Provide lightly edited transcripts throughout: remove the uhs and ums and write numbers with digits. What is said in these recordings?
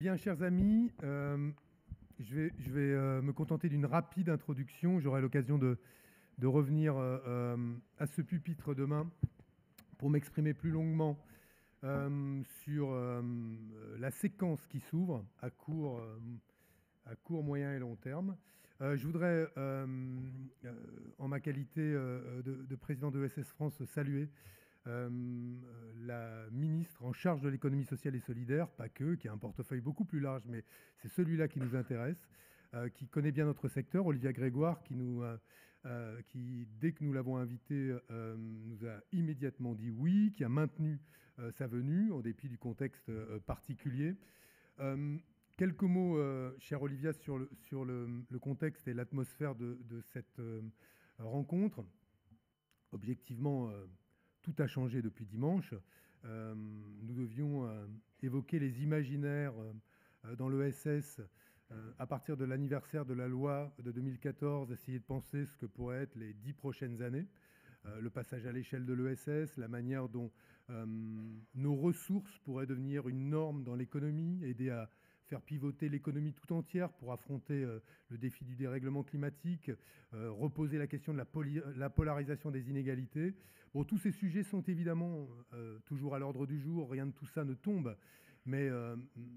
Bien, chers amis, je vais me contenter d'une rapide introduction. J'aurai l'occasion de revenir à ce pupitre demain pour m'exprimer plus longuement sur la séquence qui s'ouvre à court, moyen et long terme. Je voudrais, en ma qualité de président de ESS France, saluer la ministre en charge de l'économie sociale et solidaire, pas que, qui a un portefeuille beaucoup plus large, mais c'est celui-là qui nous intéresse, qui connaît bien notre secteur, Olivia Grégoire, qui, dès que nous l'avons invitée, nous a immédiatement dit oui, qui a maintenu sa venue, en dépit du contexte particulier. Quelques mots, chère Olivia, sur le contexte et l'atmosphère de cette rencontre. Objectivement, tout a changé depuis dimanche. Nous devions évoquer les imaginaires dans l'ESS à partir de l'anniversaire de la loi de 2014, essayer de penser ce que pourraient être les 10 prochaines années, le passage à l'échelle de l'ESS, la manière dont nos ressources pourraient devenir une norme dans l'économie, aider à faire pivoter l'économie tout entière pour affronter le défi du dérèglement climatique, reposer la question de la polarisation des inégalités. Bon, tous ces sujets sont évidemment toujours à l'ordre du jour, rien de tout ça ne tombe, mais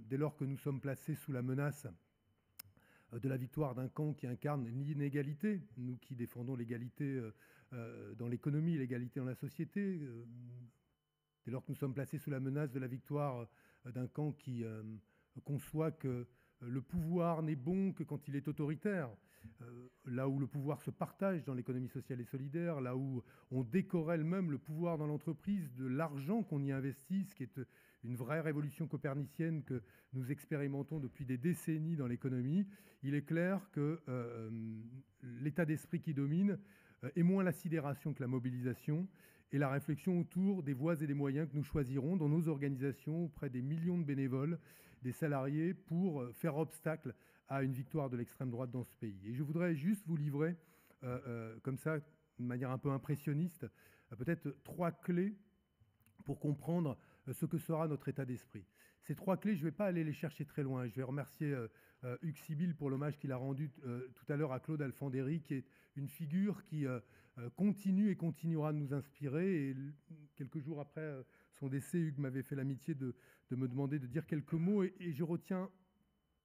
dès lors que nous sommes placés sous la menace de la victoire d'un camp qui incarne l'inégalité, nous qui défendons l'égalité dans l'économie, l'égalité dans la société, dès lors que nous sommes placés sous la menace de la victoire d'un camp qui conçoit que le pouvoir n'est bon que quand il est autoritaire, là où le pouvoir se partage dans l'économie sociale et solidaire, là où on décorrèle même le pouvoir dans l'entreprise de l'argent qu'on y investit, ce qui est une vraie révolution copernicienne que nous expérimentons depuis des décennies dans l'économie, il est clair que l'état d'esprit qui domine est moins la sidération que la mobilisation et la réflexion autour des voies et des moyens que nous choisirons dans nos organisations auprès des millions de bénévoles, des salariés, pour faire obstacle à une victoire de l'extrême droite dans ce pays. Et je voudrais juste vous livrer, comme ça, de manière un peu impressionniste, peut-être 3 clés pour comprendre ce que sera notre état d'esprit. Ces 3 clés, je ne vais pas aller les chercher très loin. Je vais remercier Hugues Sibyl pour l'hommage qu'il a rendu tout à l'heure à Claude Alfandéry, qui est une figure qui continue et continuera de nous inspirer. Et quelques jours après son décès, Hugues m'avait fait l'amitié de me demander de dire quelques mots. Et je retiens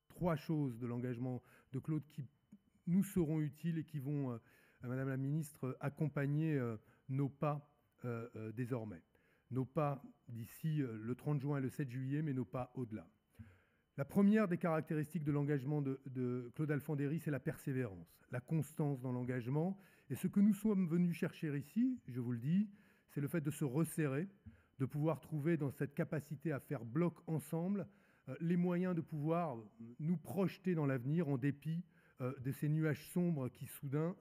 3 choses de l'engagement de Claude qui nous seront utiles et qui vont, Madame la Ministre, accompagner nos pas désormais. Nos pas d'ici le 30 juin et le 7 juillet, mais nos pas au-delà. La première des caractéristiques de l'engagement de Claude Alfandéry, c'est la persévérance, la constance dans l'engagement. Et ce que nous sommes venus chercher ici, je vous le dis, c'est le fait de se resserrer, de pouvoir trouver dans cette capacité à faire bloc ensemble les moyens de pouvoir nous projeter dans l'avenir en dépit de ces nuages sombres qui soudain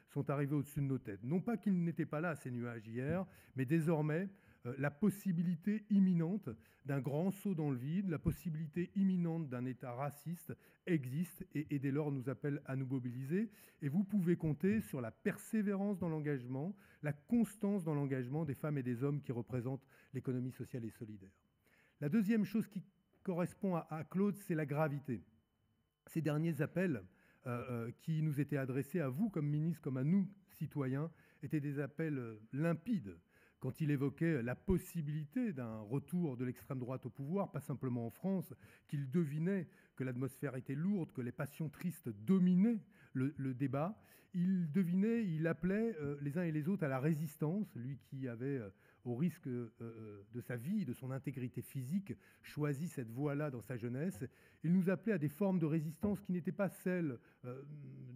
sont arrivés au-dessus de nos têtes. Non pas qu'ils n'étaient pas là, ces nuages, hier, mais désormais, la possibilité imminente d'un grand saut dans le vide, la possibilité imminente d'un État raciste existe et dès lors nous appelle à nous mobiliser. Et vous pouvez compter sur la persévérance dans l'engagement, la constance dans l'engagement des femmes et des hommes qui représentent l'économie sociale et solidaire. La deuxième chose qui correspond à Claude, c'est la gravité. Ces derniers appels qui nous étaient adressés à vous comme ministre, comme à nous citoyens, étaient des appels limpides quand il évoquait la possibilité d'un retour de l'extrême droite au pouvoir, pas simplement en France, qu'il devinait que l'atmosphère était lourde, que les passions tristes dominaient le débat. Il devinait, il appelait les uns et les autres à la résistance, lui qui avait, au risque de sa vie, de son intégrité physique, choisi cette voie-là dans sa jeunesse. Il nous appelait à des formes de résistance qui n'étaient pas celles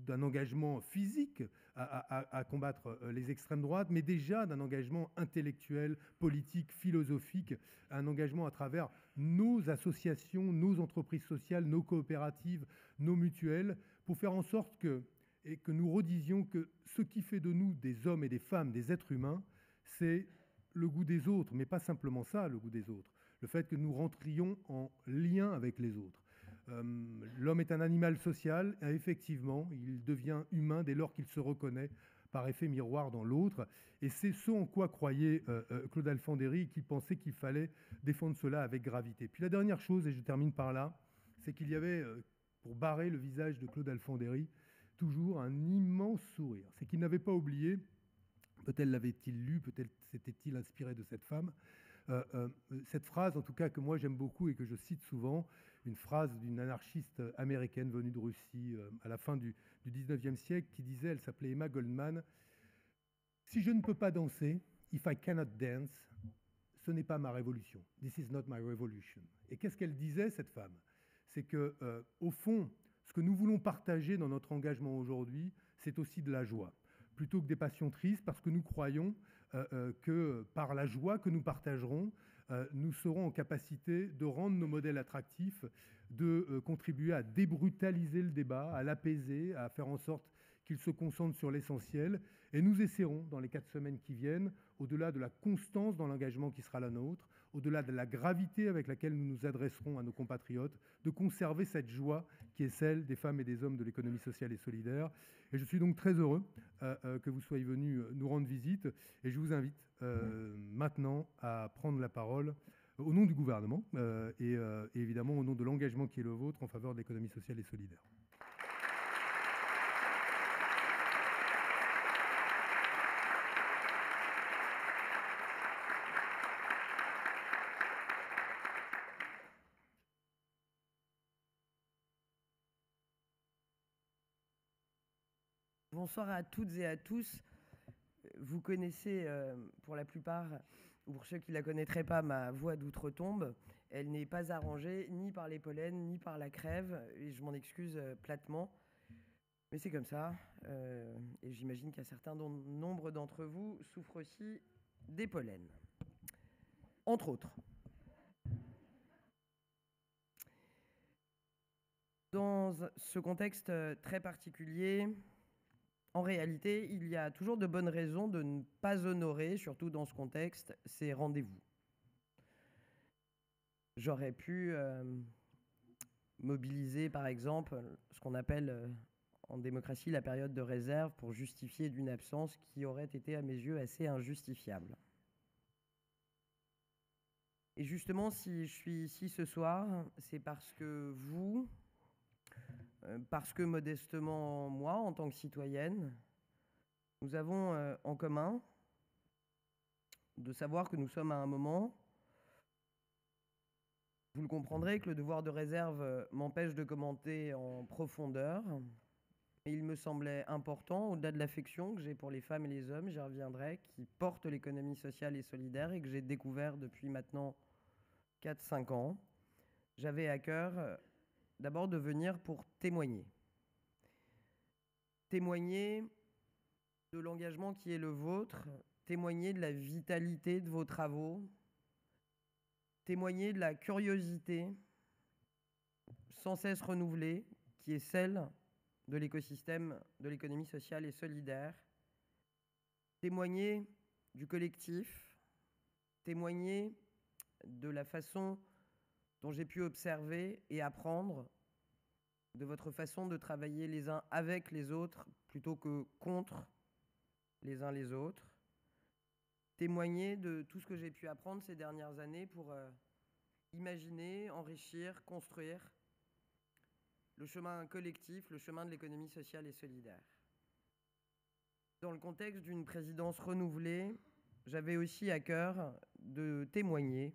d'un engagement physique à combattre les extrêmes droites, mais déjà d'un engagement intellectuel, politique, philosophique, un engagement à travers nos associations, nos entreprises sociales, nos coopératives, nos mutuelles, pour faire en sorte que nous redisions que ce qui fait de nous des hommes et des femmes, des êtres humains, c'est le goût des autres, mais pas simplement ça, le goût des autres. Le fait que nous rentrions en lien avec les autres. L'homme est un animal social, et effectivement, il devient humain dès lors qu'il se reconnaît par effet miroir dans l'autre. Et c'est ce en quoi croyait Claude Alfandéry, qui pensait qu'il fallait défendre cela avec gravité. Puis la dernière chose, et je termine par là, c'est qu'il y avait, pour barrer le visage de Claude Alfandéry, toujours un immense sourire. C'est qu'il n'avait pas oublié, peut-être l'avait-il lu, peut-être s'était-il inspiré de cette femme, cette phrase, en tout cas, que moi j'aime beaucoup et que je cite souvent, une phrase d'une anarchiste américaine venue de Russie à la fin du 19e siècle, qui disait, elle s'appelait Emma Goldman, « Si je ne peux pas danser, if I cannot dance, ce n'est pas ma révolution. This is not my revolution. » Et qu'est-ce qu'elle disait, cette femme? C'est que, au fond, ce que nous voulons partager dans notre engagement aujourd'hui, c'est aussi de la joie, plutôt que des passions tristes, parce que nous croyons que par la joie que nous partagerons, nous serons en capacité de rendre nos modèles attractifs, de contribuer à débrutaliser le débat, à l'apaiser, à faire en sorte qu'il se concentre sur l'essentiel. Et nous essaierons, dans les 4 semaines qui viennent, au-delà de la constance dans l'engagement qui sera la nôtre, au-delà de la gravité avec laquelle nous nous adresserons à nos compatriotes, de conserver cette joie qui est celle des femmes et des hommes de l'économie sociale et solidaire. Et je suis donc très heureux que vous soyez venus nous rendre visite. Et je vous invite maintenant à prendre la parole au nom du gouvernement et évidemment au nom de l'engagement qui est le vôtre en faveur de l'économie sociale et solidaire. Bonsoir à toutes et à tous. Vous connaissez pour la plupart, ou pour ceux qui ne la connaîtraient pas, ma voix d'outre-tombe. Elle n'est pas arrangée ni par les pollens, ni par la crève, et je m'en excuse platement. Mais c'est comme ça, et j'imagine qu'un certain nombre d'entre vous souffrent aussi des pollens, entre autres. Dans ce contexte très particulier, en réalité, il y a toujours de bonnes raisons de ne pas honorer, surtout dans ce contexte, ces rendez-vous. J'aurais pu mobiliser, par exemple, ce qu'on appelle en démocratie la période de réserve pour justifier d'une absence qui aurait été, à mes yeux, assez injustifiable. Et justement, si je suis ici ce soir, c'est parce que vous, parce que modestement moi, en tant que citoyenne, nous avons en commun de savoir que nous sommes à un moment, vous le comprendrez, que le devoir de réserve m'empêche de commenter en profondeur. Et il me semblait important, au-delà de l'affection que j'ai pour les femmes et les hommes, j'y reviendrai, qui portent l'économie sociale et solidaire et que j'ai découvert depuis maintenant 4-5 ans, j'avais à cœur d'abord de venir pour témoigner. Témoigner de l'engagement qui est le vôtre, témoigner de la vitalité de vos travaux, témoigner de la curiosité sans cesse renouvelée qui est celle de l'écosystème de l'économie sociale et solidaire, témoigner du collectif, témoigner de la façon dont j'ai pu observer et apprendre de votre façon de travailler les uns avec les autres plutôt que contre les uns les autres, témoigner de tout ce que j'ai pu apprendre ces dernières années pour imaginer, enrichir, construire le chemin collectif, le chemin de l'économie sociale et solidaire. Dans le contexte d'une présidence renouvelée, j'avais aussi à cœur de témoigner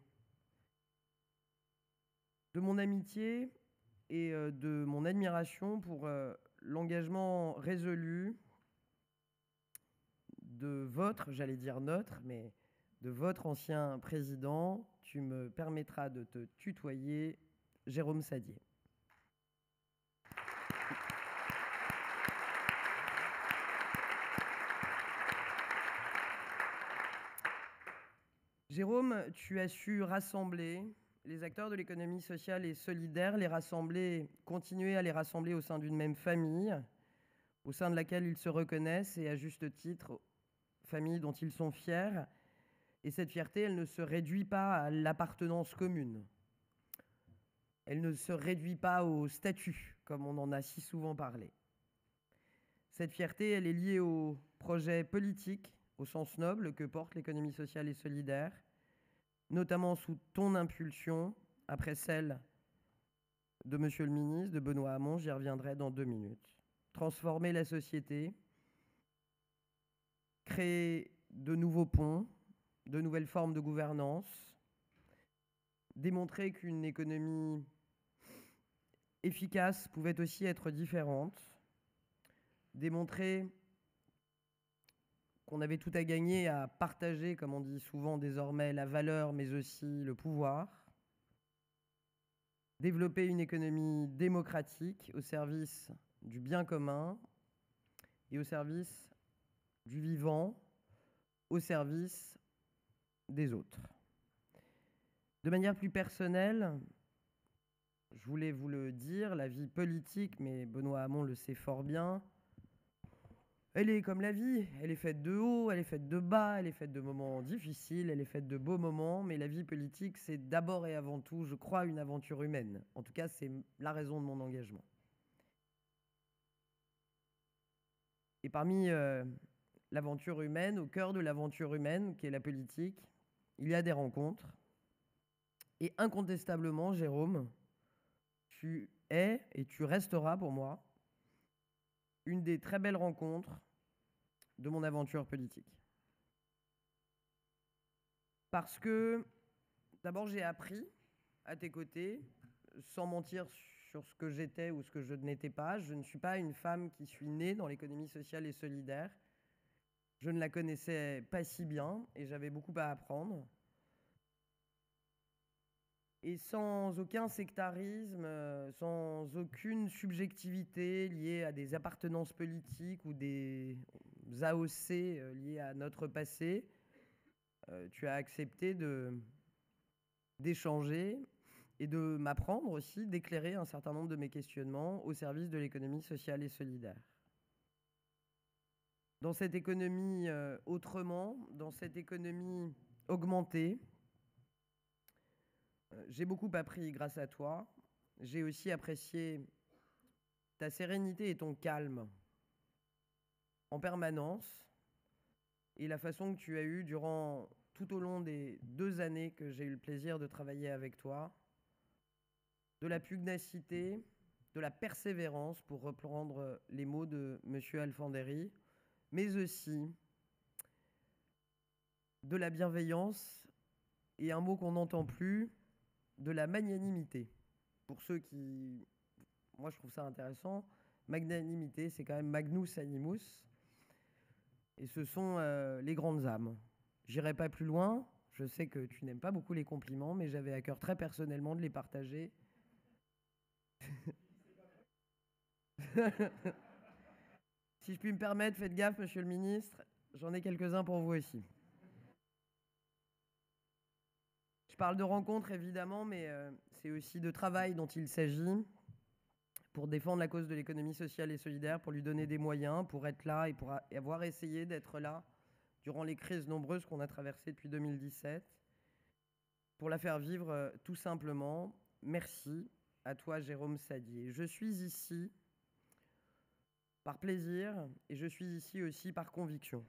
de mon amitié et de mon admiration pour l'engagement résolu de votre, j'allais dire notre, mais de votre ancien président. Tu me permettras de te tutoyer, Jérôme Sadier. Jérôme, tu as su rassembler les acteurs de l'économie sociale et solidaire, les rassembler, continuer à les rassembler au sein d'une même famille, au sein de laquelle ils se reconnaissent et à juste titre, famille dont ils sont fiers. Et cette fierté, elle ne se réduit pas à l'appartenance commune. Elle ne se réduit pas au statut, comme on en a si souvent parlé. Cette fierté, elle est liée au projet politique, au sens noble que porte l'économie sociale et solidaire, notamment sous ton impulsion, après celle de Monsieur le ministre, de Benoît Hamon, j'y reviendrai dans 2 minutes. Transformer la société, créer de nouveaux ponts, de nouvelles formes de gouvernance, démontrer qu'une économie efficace pouvait aussi être différente, démontrer qu'on avait tout à gagner à partager, comme on dit souvent désormais, la valeur, mais aussi le pouvoir, développer une économie démocratique au service du bien commun et au service du vivant, au service des autres. De manière plus personnelle, je voulais vous le dire, la vie politique, mais Benoît Hamon le sait fort bien, elle est comme la vie, elle est faite de hauts, elle est faite de bas, elle est faite de moments difficiles, elle est faite de beaux moments, mais la vie politique, c'est d'abord et avant tout, je crois, une aventure humaine. En tout cas, c'est la raison de mon engagement. Et parmi l'aventure humaine, au cœur de l'aventure humaine, qui est la politique, il y a des rencontres. Et incontestablement, Jérôme, tu es et tu resteras pour moi une des très belles rencontres de mon aventure politique. Parce que, d'abord, j'ai appris à tes côtés, sans mentir sur ce que j'étais ou ce que je n'étais pas. Je ne suis pas une femme qui suis née dans l'économie sociale et solidaire. Je ne la connaissais pas si bien et j'avais beaucoup à apprendre. Et sans aucun sectarisme, sans aucune subjectivité liée à des appartenances politiques ou des AOC liées à notre passé, tu as accepté d'échanger et de m'apprendre aussi, d'éclairer un certain nombre de mes questionnements au service de l'économie sociale et solidaire. Dans cette économie autrement, dans cette économie augmentée, j'ai beaucoup appris grâce à toi. J'ai aussi apprécié ta sérénité et ton calme en permanence et la façon que tu as eue durant tout au long des 2 années que j'ai eu le plaisir de travailler avec toi, de la pugnacité, de la persévérance, pour reprendre les mots de M. Alfandéry, mais aussi de la bienveillance et un mot qu'on n'entend plus, de la magnanimité. Pour ceux qui... Moi, je trouve ça intéressant. Magnanimité, c'est quand même magnus animus. Et ce sont les grandes âmes. J'irai pas plus loin. Je sais que tu n'aimes pas beaucoup les compliments, mais j'avais à cœur très personnellement de les partager. Si je puis me permettre, faites gaffe, monsieur le ministre. J'en ai quelques-uns pour vous aussi. Je parle de rencontres, évidemment, mais c'est aussi de travail dont il s'agit pour défendre la cause de l'économie sociale et solidaire, pour lui donner des moyens, pour être là et pour avoir essayé d'être là durant les crises nombreuses qu'on a traversées depuis 2017, pour la faire vivre tout simplement. Merci à toi, Jérôme Sadier. Je suis ici par plaisir et je suis ici aussi par conviction.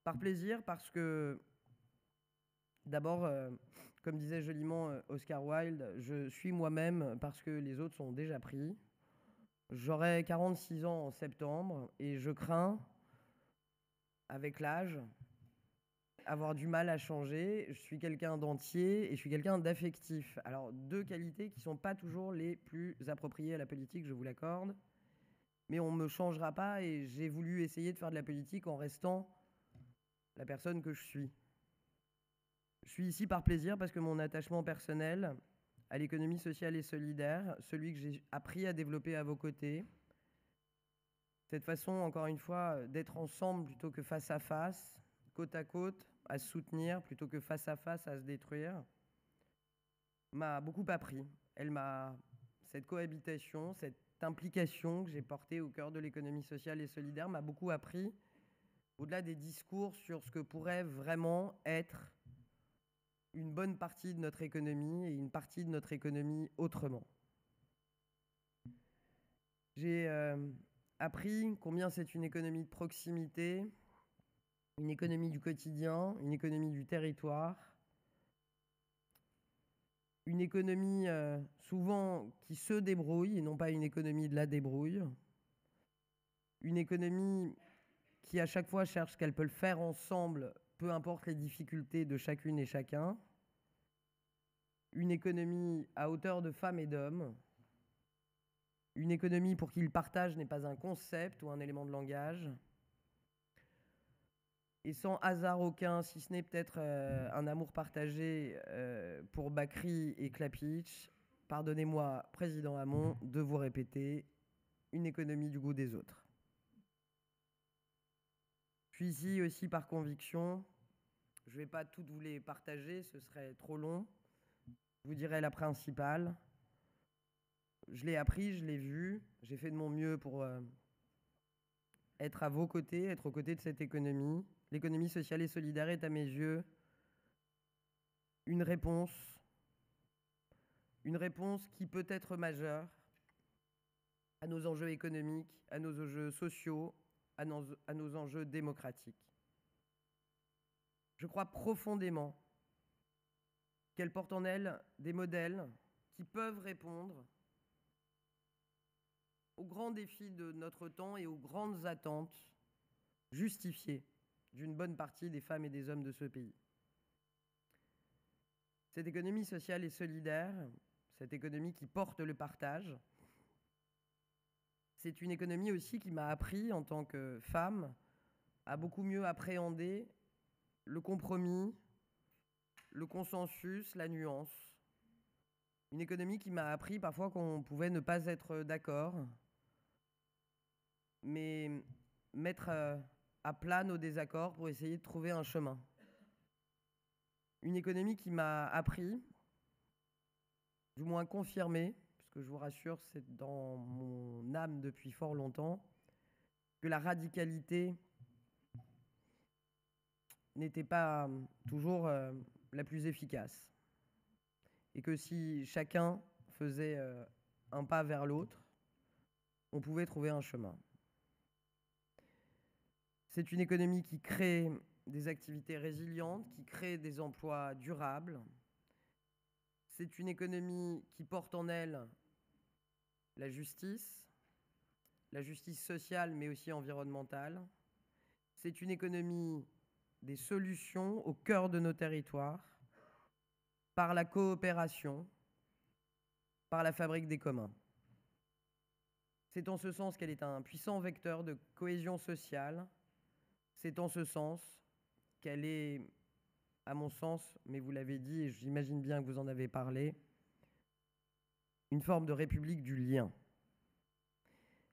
Par plaisir parce que, d'abord, comme disait joliment Oscar Wilde, je suis moi-même parce que les autres sont déjà pris. J'aurai 46 ans en septembre et je crains, avec l'âge, avoir du mal à changer. Je suis quelqu'un d'entier et je suis quelqu'un d'affectif. Alors, 2 qualités qui ne sont pas toujours les plus appropriées à la politique, je vous l'accorde. Mais on ne me changera pas et j'ai voulu essayer de faire de la politique en restant la personne que je suis. Je suis ici par plaisir parce que mon attachement personnel à l'économie sociale et solidaire, celui que j'ai appris à développer à vos côtés, cette façon, encore une fois, d'être ensemble plutôt que face à face, côte à côte, à se soutenir plutôt que face à face à se détruire, m'a beaucoup appris. Cette cohabitation, cette implication que j'ai portée au cœur de l'économie sociale et solidaire m'a beaucoup appris, au-delà des discours, sur ce que pourrait vraiment être une bonne partie de notre économie et une partie de notre économie autrement. J'ai appris combien c'est une économie de proximité, une économie du quotidien, une économie du territoire, une économie souvent qui se débrouille et non pas une économie de la débrouille, une économie qui à chaque fois cherche ce qu'elle peut le faire ensemble, peu importe les difficultés de chacune et chacun, une économie à hauteur de femmes et d'hommes, une économie pour qui le partage n'est pas un concept ou un élément de langage, et sans hasard aucun, si ce n'est peut-être un amour partagé pour Bakri et Klapich, pardonnez-moi, Président Hamon, de vous répéter, une économie du goût des autres. Je suis ici aussi par conviction. Je ne vais pas toutes vous les partager, ce serait trop long. Je vous dirai la principale. Je l'ai appris, je l'ai vu, j'ai fait de mon mieux pour être à vos côtés, être aux côtés de cette économie. L'économie sociale et solidaire est à mes yeux une réponse qui peut être majeure à nos enjeux économiques, à nos enjeux sociaux, à nos enjeux démocratiques. Je crois profondément qu'elle porte en elle des modèles qui peuvent répondre aux grands défis de notre temps et aux grandes attentes justifiées d'une bonne partie des femmes et des hommes de ce pays. Cette économie sociale et solidaire, cette économie qui porte le partage, c'est une économie aussi qui m'a appris, en tant que femme, à beaucoup mieux appréhender le compromis, le consensus, la nuance. Une économie qui m'a appris parfois qu'on pouvait ne pas être d'accord, mais mettre à plat nos désaccords pour essayer de trouver un chemin. Une économie qui m'a appris, du moins confirmé, puisque je vous rassure, c'est dans mon âme depuis fort longtemps, que la radicalité n'était pas toujours la plus efficace. Et que si chacun faisait un pas vers l'autre, on pouvait trouver un chemin. C'est une économie qui crée des activités résilientes, qui crée des emplois durables. C'est une économie qui porte en elle la justice sociale mais aussi environnementale. C'est une économie des solutions au cœur de nos territoires, par la coopération, par la fabrique des communs. C'est en ce sens qu'elle est un puissant vecteur de cohésion sociale. C'est en ce sens qu'elle est, à mon sens, mais vous l'avez dit et j'imagine bien que vous en avez parlé, une forme de république du lien.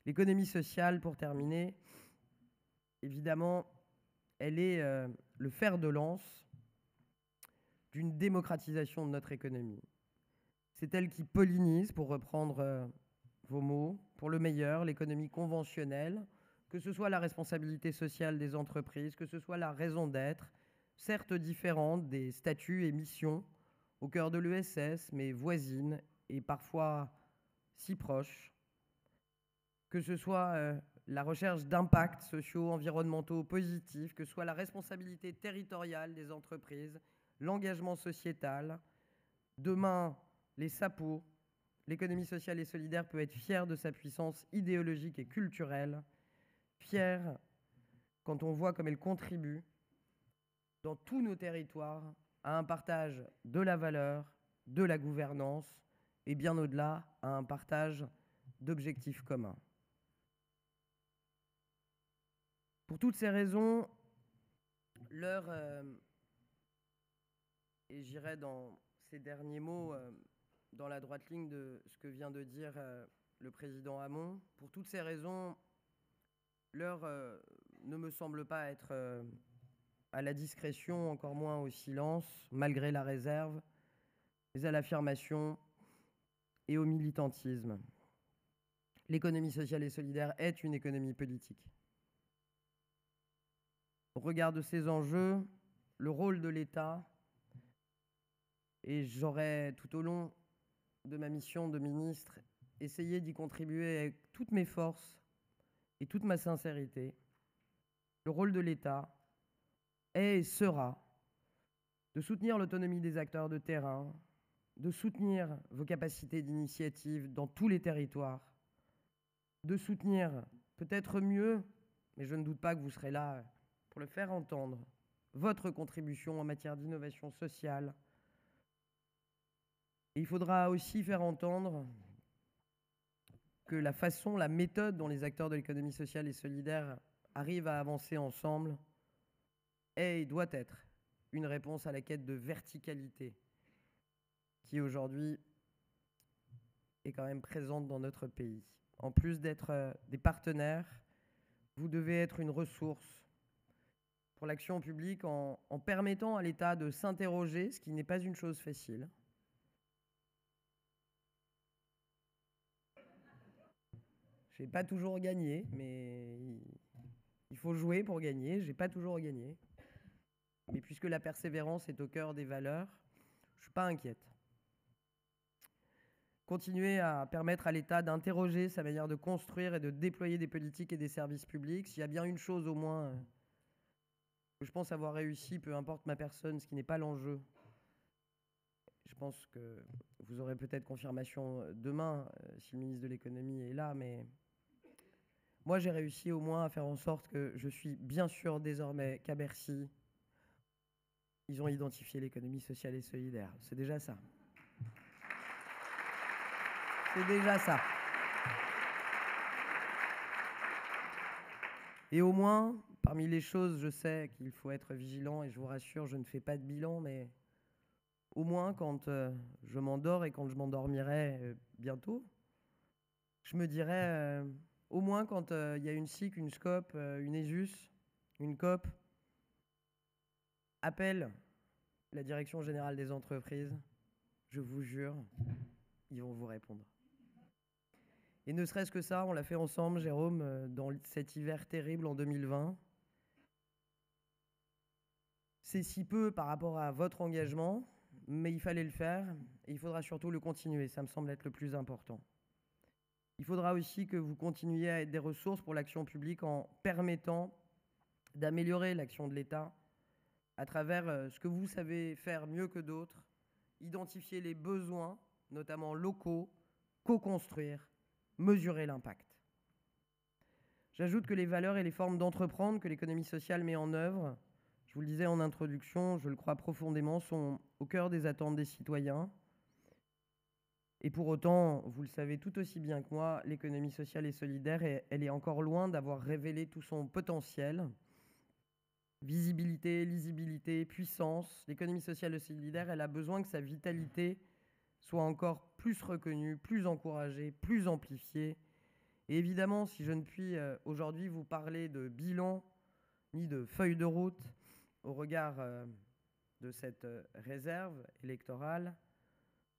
L'économie sociale, pour terminer, évidemment, elle est le fer de lance d'une démocratisation de notre économie. C'est elle qui pollinise, pour reprendre vos mots, pour le meilleur, l'économie conventionnelle, que ce soit la responsabilité sociale des entreprises, que ce soit la raison d'être, certes différente des statuts et missions au cœur de l'ESS, mais voisines et parfois si proches, que ce soit la recherche d'impacts sociaux, environnementaux positifs, que ce soit la responsabilité territoriale des entreprises, l'engagement sociétal. Demain, les SAPO, l'économie sociale et solidaire peut être fière de sa puissance idéologique et culturelle, fière quand on voit comme elle contribue dans tous nos territoires à un partage de la valeur, de la gouvernance et bien au-delà à un partage d'objectifs communs. Pour toutes ces raisons, l'heure, et j'irai dans ces derniers mots dans la droite ligne de ce que vient de dire le président Hamon, pour toutes ces raisons, l'heure ne me semble pas être à la discrétion, encore moins au silence, malgré la réserve, mais à l'affirmation et au militantisme. L'économie sociale et solidaire est une économie politique. Au regard de ces enjeux, le rôle de l'État, et j'aurai tout au long de ma mission de ministre essayé d'y contribuer avec toutes mes forces et toute ma sincérité, le rôle de l'État est et sera de soutenir l'autonomie des acteurs de terrain, de soutenir vos capacités d'initiative dans tous les territoires, de soutenir peut-être mieux, mais je ne doute pas que vous serez là pour le faire entendre, votre contribution en matière d'innovation sociale. Et il faudra aussi faire entendre que la façon, la méthode dont les acteurs de l'économie sociale et solidaire arrivent à avancer ensemble est et doit être une réponse à la quête de verticalité qui aujourd'hui est quand même présente dans notre pays. En plus d'être des partenaires, vous devez être une ressource pour l'action publique en permettant à l'État de s'interroger, ce qui n'est pas une chose facile. Je n'ai pas toujours gagné, mais il faut jouer pour gagner. Je n'ai pas toujours gagné. Mais puisque la persévérance est au cœur des valeurs, je ne suis pas inquiète. Continuer à permettre à l'État d'interroger sa manière de construire et de déployer des politiques et des services publics. S'il y a bien une chose au moins que je pense avoir réussi, peu importe ma personne, ce qui n'est pas l'enjeu. Je pense que vous aurez peut-être confirmation demain si le ministre de l'économie est là, mais moi j'ai réussi au moins à faire en sorte que je suis bien sûr désormais qu'à Bercy, ils ont identifié l'économie sociale et solidaire. C'est déjà ça. C'est déjà ça. Et au moins, parmi les choses, je sais qu'il faut être vigilant, et je vous rassure, je ne fais pas de bilan, mais au moins quand je m'endors et quand je m'endormirai bientôt, je me dirai, au moins quand il y a une SIC, une SCOP, une ESUS, une COP, appelle la Direction Générale des Entreprises, je vous jure, ils vont vous répondre. Et ne serait-ce que ça, on l'a fait ensemble, Jérôme, dans cet hiver terrible en 2020. C'est si peu par rapport à votre engagement, mais il fallait le faire, et il faudra surtout le continuer, ça me semble être le plus important. Il faudra aussi que vous continuiez à être des ressources pour l'action publique en permettant d'améliorer l'action de l'État à travers ce que vous savez faire mieux que d'autres, identifier les besoins, notamment locaux, co-construire, mesurer l'impact. J'ajoute que les valeurs et les formes d'entreprendre que l'économie sociale met en œuvre, je vous le disais en introduction, je le crois profondément, sont au cœur des attentes des citoyens. Et pour autant, vous le savez tout aussi bien que moi, l'économie sociale et solidaire, elle est encore loin d'avoir révélé tout son potentiel. Visibilité, lisibilité, puissance, l'économie sociale et solidaire, elle a besoin que sa vitalité soit encore plus reconnue, plus encouragée, plus amplifiée. Et évidemment, si je ne puis aujourd'hui vous parler de bilan ni de feuille de route au regard de cette réserve électorale,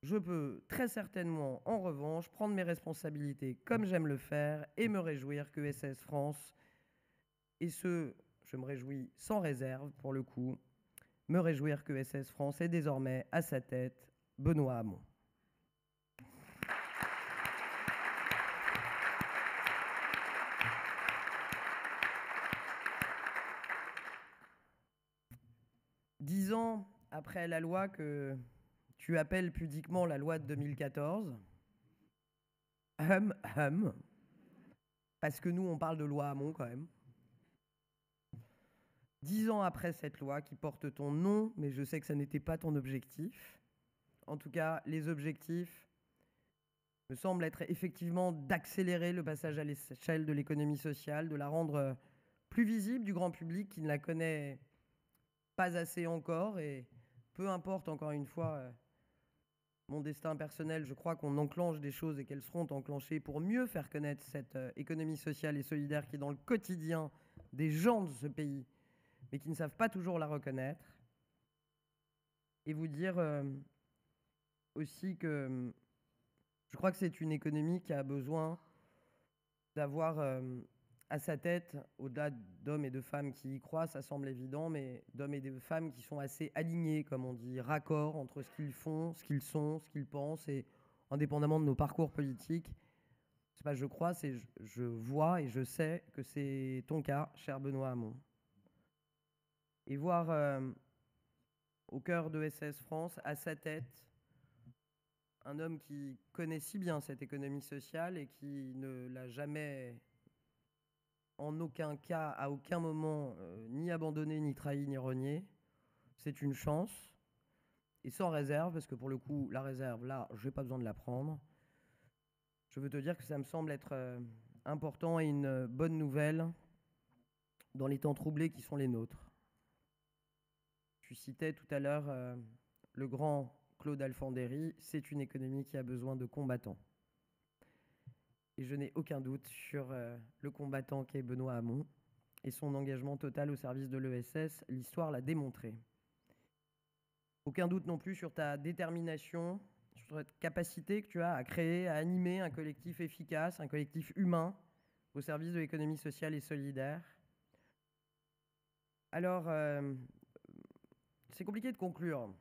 je peux très certainement, en revanche, prendre mes responsabilités comme j'aime le faire et me réjouir que SS France, et je me réjouis sans réserve pour le coup, me réjouir que SS France ait désormais à sa tête Benoît Hamon. Dix ans après la loi que tu appelles pudiquement la loi de 2014, parce que nous on parle de loi Hamon quand même. 10 ans après cette loi qui porte ton nom, mais je sais que ça n'était pas ton objectif. En tout cas, les objectifs me semblent être effectivement d'accélérer le passage à l'échelle de l'économie sociale, de la rendre plus visible du grand public qui ne la connaît pas assez encore. Et peu importe, encore une fois, mon destin personnel, je crois qu'on enclenche des choses et qu'elles seront enclenchées pour mieux faire connaître cette économie sociale et solidaire qui est dans le quotidien des gens de ce pays, mais qui ne savent pas toujours la reconnaître. Et vous dire aussi que je crois que c'est une économie qui a besoin d'avoir à sa tête, au-delà d'hommes et de femmes qui y croient, ça semble évident, mais d'hommes et de femmes qui sont assez alignés, comme on dit, raccords entre ce qu'ils font, ce qu'ils sont, ce qu'ils pensent, et indépendamment de nos parcours politiques. C'est pas je crois, c'est je vois et je sais que c'est ton cas, cher Benoît Hamon. Et voir au cœur de SS France, à sa tête, un homme qui connaît si bien cette économie sociale et qui ne l'a jamais, en aucun cas, à aucun moment, ni abandonné, ni trahi, ni renié. C'est une chance. Et sans réserve, parce que pour le coup, la réserve, là, je n'ai pas besoin de la prendre. Je veux te dire que ça me semble être important et une bonne nouvelle dans les temps troublés qui sont les nôtres. Tu citais tout à l'heure le grand Claude Alfandéry, c'est une économie qui a besoin de combattants. Et je n'ai aucun doute sur le combattant qu'est Benoît Hamon et son engagement total au service de l'ESS. L'histoire l'a démontré. Aucun doute non plus sur ta détermination, sur cette capacité que tu as à créer, à animer un collectif efficace, un collectif humain au service de l'économie sociale et solidaire. Alors, c'est compliqué de conclure.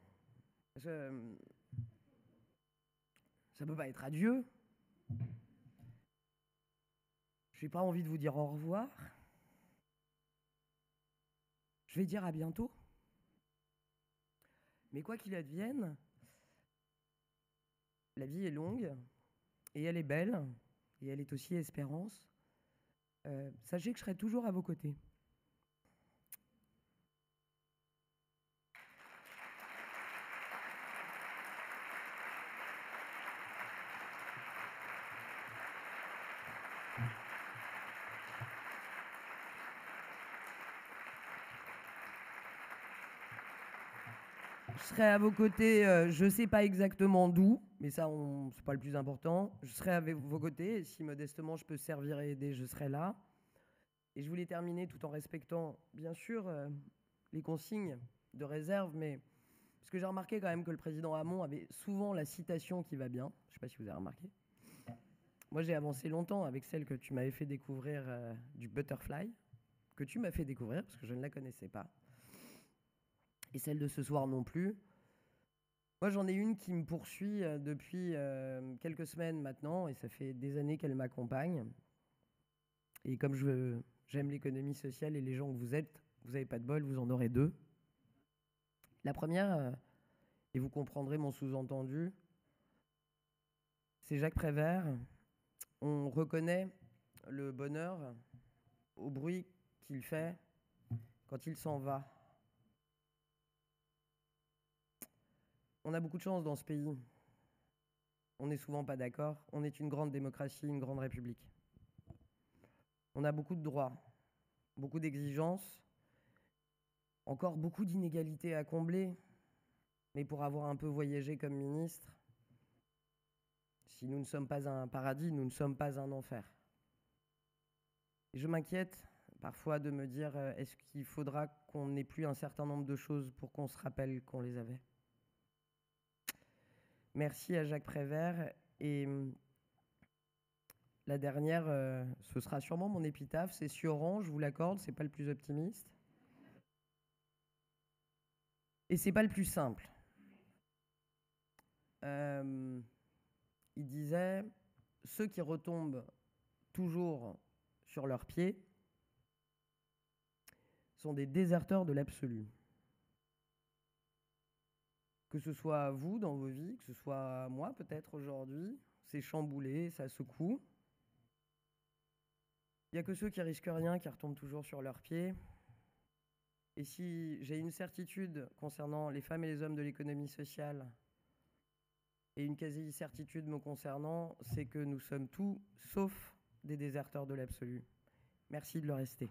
Ça ne peut pas être adieu. Je n'ai pas envie de vous dire au revoir. Je vais dire à bientôt. Mais quoi qu'il advienne, la vie est longue, et elle est belle, et elle est aussi espérance. Sachez que je serai toujours à vos côtés. Je serai à vos côtés, je ne sais pas exactement d'où, mais ça, ce n'est pas le plus important. Je serai à vos côtés, et si modestement je peux servir et aider, je serai là. Et je voulais terminer tout en respectant, bien sûr, les consignes de réserve, mais parce que j'ai remarqué quand même que le président Hamon avait souvent la citation qui va bien. Je ne sais pas si vous avez remarqué. Moi, j'ai avancé longtemps avec celle que tu m'avais fait découvrir du Butterfly, que tu m'as fait découvrir, parce que je ne la connaissais pas. Et celle de ce soir non plus. Moi, j'en ai une qui me poursuit depuis quelques semaines maintenant, et ça fait des années qu'elle m'accompagne. Et comme j'aime l'économie sociale et les gens que vous êtes, vous n'avez pas de bol, vous en aurez deux. La première, et vous comprendrez mon sous-entendu, c'est Jacques Prévert. On reconnaît le bonheur au bruit qu'il fait quand il s'en va. On a beaucoup de chance dans ce pays. On n'est souvent pas d'accord. On est une grande démocratie, une grande république. On a beaucoup de droits, beaucoup d'exigences, encore beaucoup d'inégalités à combler. Mais pour avoir un peu voyagé comme ministre, si nous ne sommes pas un paradis, nous ne sommes pas un enfer. Et je m'inquiète parfois de me dire, est-ce qu'il faudra qu'on n'ait plus un certain nombre de choses pour qu'on se rappelle qu'on les avait ? Merci à Jacques Prévert. Et la dernière, ce sera sûrement mon épitaphe, c'est Sioran, je vous l'accorde, c'est pas le plus optimiste. Et c'est pas le plus simple. Il disait, ceux qui retombent toujours sur leurs pieds sont des déserteurs de l'absolu. Que ce soit vous dans vos vies, que ce soit moi peut-être aujourd'hui, c'est chamboulé, ça secoue. Il n'y a que ceux qui risquent rien qui retombent toujours sur leurs pieds. Et si j'ai une certitude concernant les femmes et les hommes de l'économie sociale, et une quasi-certitude me concernant, c'est que nous sommes tous sauf des déserteurs de l'absolu. Merci de le rester.